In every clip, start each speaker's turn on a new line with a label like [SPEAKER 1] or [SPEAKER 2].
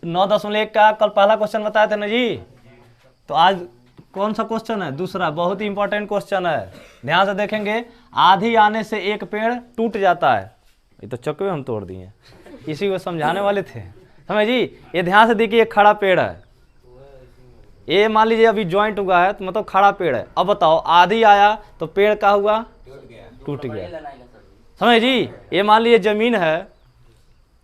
[SPEAKER 1] 9.1 का कल पहला क्वेश्चन बताया था ना जी। तो आज कौन सा क्वेश्चन है? दूसरा, बहुत ही इंपॉर्टेंट क्वेश्चन है, ध्यान से देखेंगे। आंधी आने से एक पेड़ टूट जाता है। ये तो चक्के हम तोड़ दिए, इसी को समझाने वाले थे, समझ जी। ये ध्यान से देखिए, एक खड़ा पेड़ है, ये मान लीजिए अभी ज्वाइंट हुआ है, तो मतलब खड़ा पेड़ है। अब बताओ आंधी आया तो पेड़ का हुआ, टूट गया, समझ जी। ये मान लीजिए जमीन है,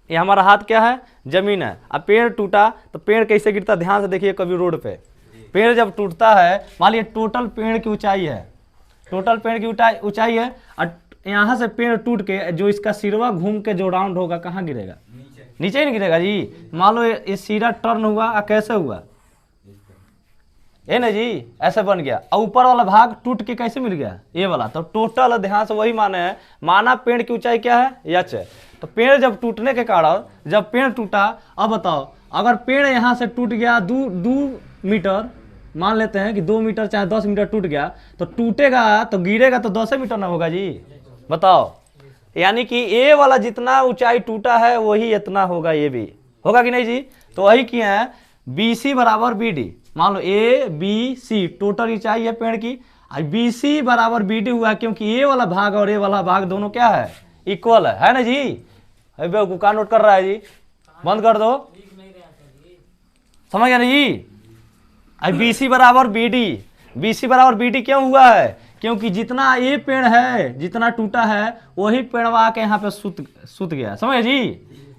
[SPEAKER 1] ये हमारा हाथ क्या है, जमीन है। अब पेड़ टूटा तो पेड़ कैसे गिरता, ध्यान से देखिए। कभी रोड पे पेड़ जब टूटता है, मान लीजिए टोटल पेड़ की ऊंचाई है, टोटल पेड़ की ऊंचाई है, और यहाँ से पेड़ टूट के जो इसका सिरवा घूम के जो राउंड होगा कहाँ गिरेगा? नीचे ही नहीं गिरेगा जी। मान लो ये सिरा टर्न हुआ, कैसे हुआ, ये ना जी, ऐसे बन गया, और ऊपर वाला भाग टूट के कैसे मिल गया, ये वाला। तो टोटल ध्यान से वही माने हैं, माना पेड़ की ऊंचाई क्या है, एच है। तो पेड़ जब टूटने के कारण, जब पेड़ टूटा, अब बताओ अगर पेड़ यहाँ से टूट गया 2 मीटर, मान लेते हैं कि 2 मीटर चाहे 10 मीटर टूट गया, तो टूटेगा तो गिरेगा तो 10 मीटर ना होगा जी, बताओ। यानी कि ए वाला जितना ऊंचाई टूटा है वही इतना होगा, ये भी होगा कि नहीं जी। तो वही किए हैं, बी सी बराबर बी डी। मान लो ए बी सी टोटल ऊंचाई है पेड़ की, बी सी बराबर बी डी हुआ, क्योंकि ए वाला भाग और ए वाला भाग दोनों क्या है, इक्वल है ना जी। बेवकूफा नोट कर रहा है जी, बंद कर दो, समझ गया ना जी। अब बी सी बराबर बी डी, बी सी बराबर बी डी क्यों हुआ है, क्योंकि जितना ये पेड़ है, जितना टूटा है वही पेड़वा के यहाँ पे सुत गया, समझ जी।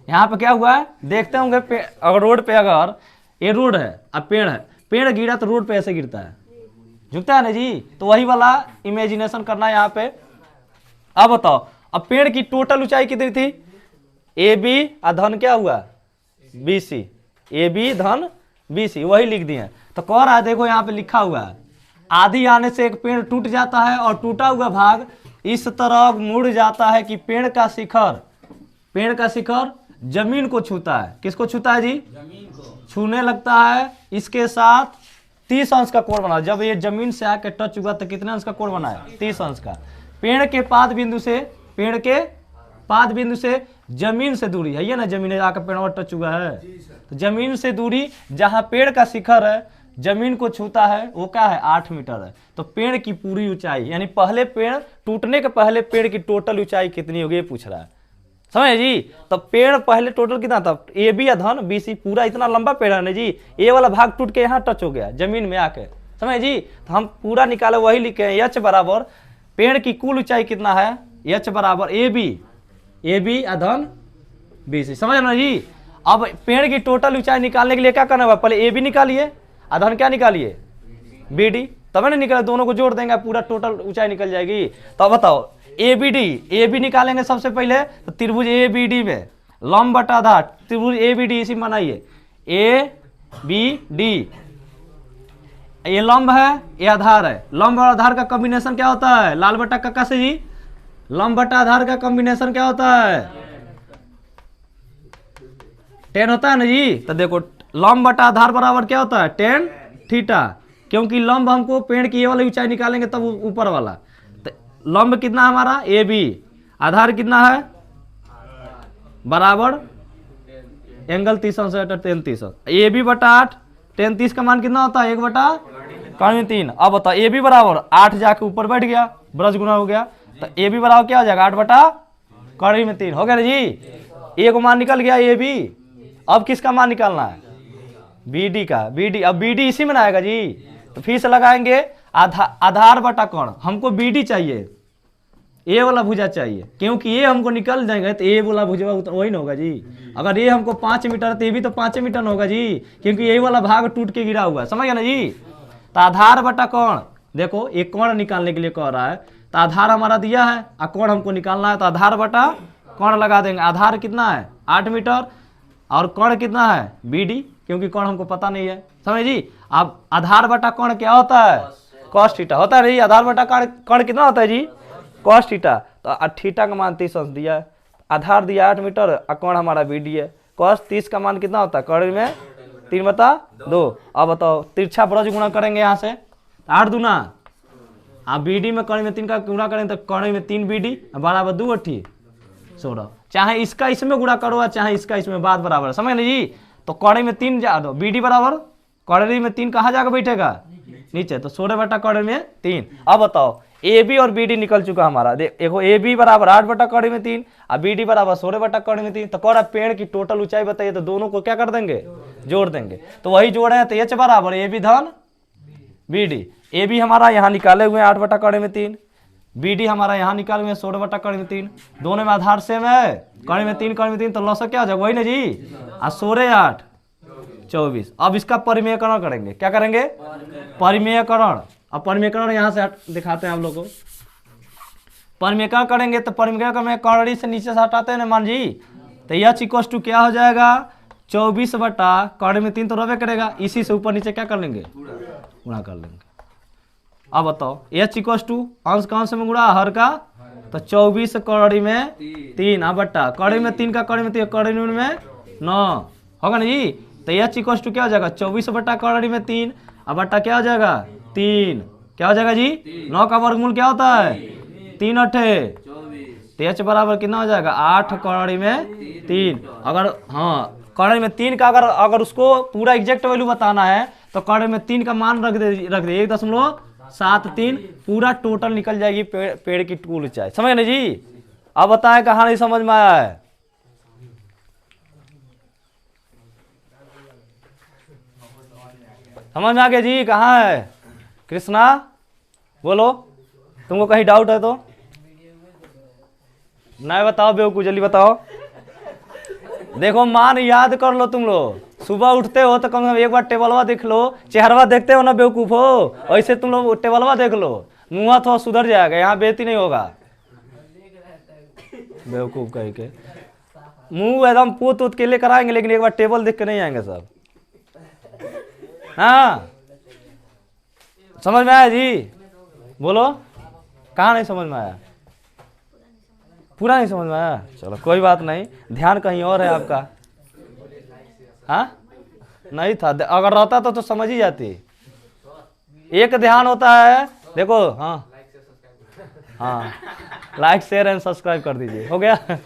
[SPEAKER 1] यहाँ पे क्या हुआ है, देखते होंगे अगर रोड पे, अगर ये रोड है अब पेड़ है, पेड़ गिरा तो रोड पे ऐसे गिरता है, झुकता है ना जी। तो वही वाला इमेजिनेशन करना है यहाँ पे। अब बताओ, अब पेड़ की टोटल ऊंचाई कितनी थी, ए बी धन क्या हुआ, बी सी, ए बी धन बी सी, वही लिख दिए। तो कह रहा है, देखो यहाँ पे लिखा हुआ है, आंधी आने से एक पेड़ टूट जाता है और टूटा हुआ भाग इस तरह मुड़ जाता है कि पेड़ का शिखर जमीन को छूता है। किसको छूता है जी, जमीन को छूने लगता है, इसके साथ 30 अंश का कोण बना। जब ये जमीन से आके टच हुआ तो कितने अंश का कोण बना है, 30 अंश का। पेड़ के पाद बिंदु से जमीन से दूरी है, ये ना जमीन आकर पेड़ टच हुआ है, तो जमीन से दूरी जहां पेड़ का शिखर है जमीन को छूता है वो क्या है, 8 मीटर है। तो पेड़ की पूरी ऊंचाई, यानी पहले पेड़ टूटने के पहले पेड़ की टोटल ऊंचाई कितनी होगी ये पूछ रहा है, समझे जी। तो पेड़ पहले टोटल कितना था, ए बी धन बी सी, पूरा इतना लंबा पेड़ है ना जी, ए वाला भाग टूट के यहाँ टच हो गया जमीन में आके, समझे जी। तो हम पूरा निकाले, वही लिखे हैं, एच बराबर पेड़ की कुल ऊंचाई कितना है, एच बराबर ए बी धन बी सी, समझ ना जी। अब पेड़ की टोटल ऊंचाई निकालने के लिए क्या करना होगा, पहले ए बी निकालिए, अधन क्या निकालिए, बी डी, तब ना निकले, दोनों को जोड़ देंगे पूरा टोटल ऊंचाई निकल जाएगी। तो बताओ ए बी निकालेंगे सबसे पहले, तो त्रिभुज ए बी डी में लंब बटा आधार, त्रिभुज ए बी डी इसी बनाइए, ए बी डी, ये लंब है ये आधार है, लंब और आधार का कॉम्बिनेशन क्या होता है, लाल बटा कक्का से जी, लंब बटा आधार का कॉम्बिनेशन क्या होता है, 10 होता है ना जी। तो देखो लंब बटा आधार बराबर क्या होता है, 10 थीटा, क्योंकि लंब हमको पेड़ की ये वाली ऊंचाई निकालेंगे तब ऊपर वाला। तो लंब कितना हमारा ए बी, आधार कितना है बराबर एंगल 30 अंश 33, ए बी बटा 8, 33 का मान कितना होता है 1 बटा 3। अब बताओ ए बी बराबर 8 जाके ऊपर बैठ गया, ब्रज गुना हो गया, तो ए बी बराबर क्या हो जाएगा 8 बटा 3 हो गया ना जी। ए को मान निकल गया ए बी। अब किसका मान निकालना है, बी डी का, बी डी, अब बी डी इसी में आएगा जी। तो फिर से लगाएंगे आधार बटा कोण, हमको बी डी चाहिए, ए वाला भुजा चाहिए, क्योंकि ये हमको निकल जाएगा तो ए वाला भुजा वही ना होगा जी। अगर ये हमको 5 मीटर तो ये भी तो 5 मीटर होगा जी, क्योंकि ये वाला भाग टूट के गिरा हुआ है, समझ गया ना जी। तो आधार बटा कोण, देखो एक कोण निकालने के लिए कह रहा है, तो आधार हमारा दिया है और कोण हमको निकालना है, तो आधार बटा कोण लगा देंगे। आधार कितना है 8 मीटर और कोण कितना है बी डी, क्योंकि कोण हमको पता नहीं है, समझ जी। अब आधार बटा कोण क्या होता है, कॉस थीटा होता है जी। आधार बटा कोण कितना होता है जी, कॉस थीटा। तो थीटा का मान 30 अंश दिया है, आधार दिया 8 मीटर और कोण हमारा बी डी है। कॉस 30 का मान कितना होता है, कोण में 3/2। अब बताओ तिरछा ब्रज गुणा करेंगे यहाँ से, 8 दूना, आप बी डी में कोण में 3 का गुणा करेंगे तो कोण में 3 बी डी बराबर 2 8 16। चाहे इसका इसमें गुणा करो चाहे इसका इसमें, बात बराबर, समझ ना जी। तो कौड़ी में 3 जा दो, BD बराबर कौड़ी में 3 कहाँ जाकर बैठेगा, नीचे, तो 16 बटा कौड़ी में 3। अब बताओ AB और BD निकल चुका हमारा, देखो AB बराबर 8 बटा कौड़ी में 3 और BD बराबर 16 बटा कौड़ी में 3। तो कौड़ा पेड़ की टोटल ऊंचाई बताइए, तो दोनों को क्या कर देंगे, जोड़ देंगे। तो वही जोड़ है, तो H बराबर AB धन BD। AB हमारा यहाँ निकाले हुए 8 बटा कौड़ी में 3, BD हमारा यहाँ निकाले हुए 16 बटा कौड़ी में 3, दोनों में आधार सेम है, कौड़ी में 3 कौड़ी में 3, तो लॉस क्या हो जाएगा, वही ना जी, और 16 8 24। अब इसका परिमेयकरण करेंगे, क्या करेंगे, परिमेयकरण। अब परिमेयकरण यहाँ से दिखाते हैं हम लोग को, परिमेयकरण करेंगे तो परिमेयकरण में कौड़ी से नीचे से हटाते हैं ना मान जी, तो H इक्वल टू क्या हो जाएगा, 24 बटा कौड़ी में 3 तो रहे करेगा, इसी से ऊपर नीचे क्या कर लेंगे, गुणा कर लेंगे। अब बताओ H इक्वल टू अंश का अंश में गुणा हर का, तो 24 कौड़ी में 3 बट्टा कौड़ी में 3 का कौड़ी में 3 कौड़ी में 9 होगा ना जी। तो H इक्वल टू क्या हो जाएगा, 24 बट्टा कौड़ी में 3 अब बट्टा क्या हो जाएगा 3, क्या हो जाएगा जी, 9 का वर्गमूल क्या होता है 3 अठे, तो H बराबर कितना हो जाएगा 8 कौड़ी में 3। अगर हाँ कौड़ी में 3 का अगर उसको पूरा एग्जैक्ट वैल्यू बताना है तो कौड़ी में 3 का मान रख दे 1.73, पूरा टोटल निकल जाएगी पेड़ की कुल ऊंचाई, समझ ना जी। अब बताएं कहाँ नहीं समझ में आया है, समझ में आ गया जी, कहाँ है कृष्णा, बोलो तुमको कहीं डाउट है तो नहीं, बताओ बेवकूफ जल्दी बताओ। देखो मान याद कर लो तुम लोग, सुबह उठते हो तो कम से कम एक बार टेबलवा देख लो, चेहरवा देखते हो ना बेवकूफ हो, ऐसे तुम लोग टेबलवा देख लो, मुँह थोड़ा सुधर जाएगा, यहाँ बेइज्जती नहीं होगा। बेवकूफ कह के मुंह एकदम पूत उत के लेकर आएंगे, लेकिन एक बार टेबल देख के नहीं आएंगे सब। हाँ समझ में आया जी, बोलो कहाँ नहीं समझ में आया, पूरा नहीं समझ में आया, चलो कोई बात नहीं, ध्यान कहीं और है आपका। हाँ नहीं था, अगर रहता तो समझ ही जाती। एक ध्यान होता है, देखो हाँ हाँ लाइक शेयर एंड सब्सक्राइब कर दीजिए, हो गया।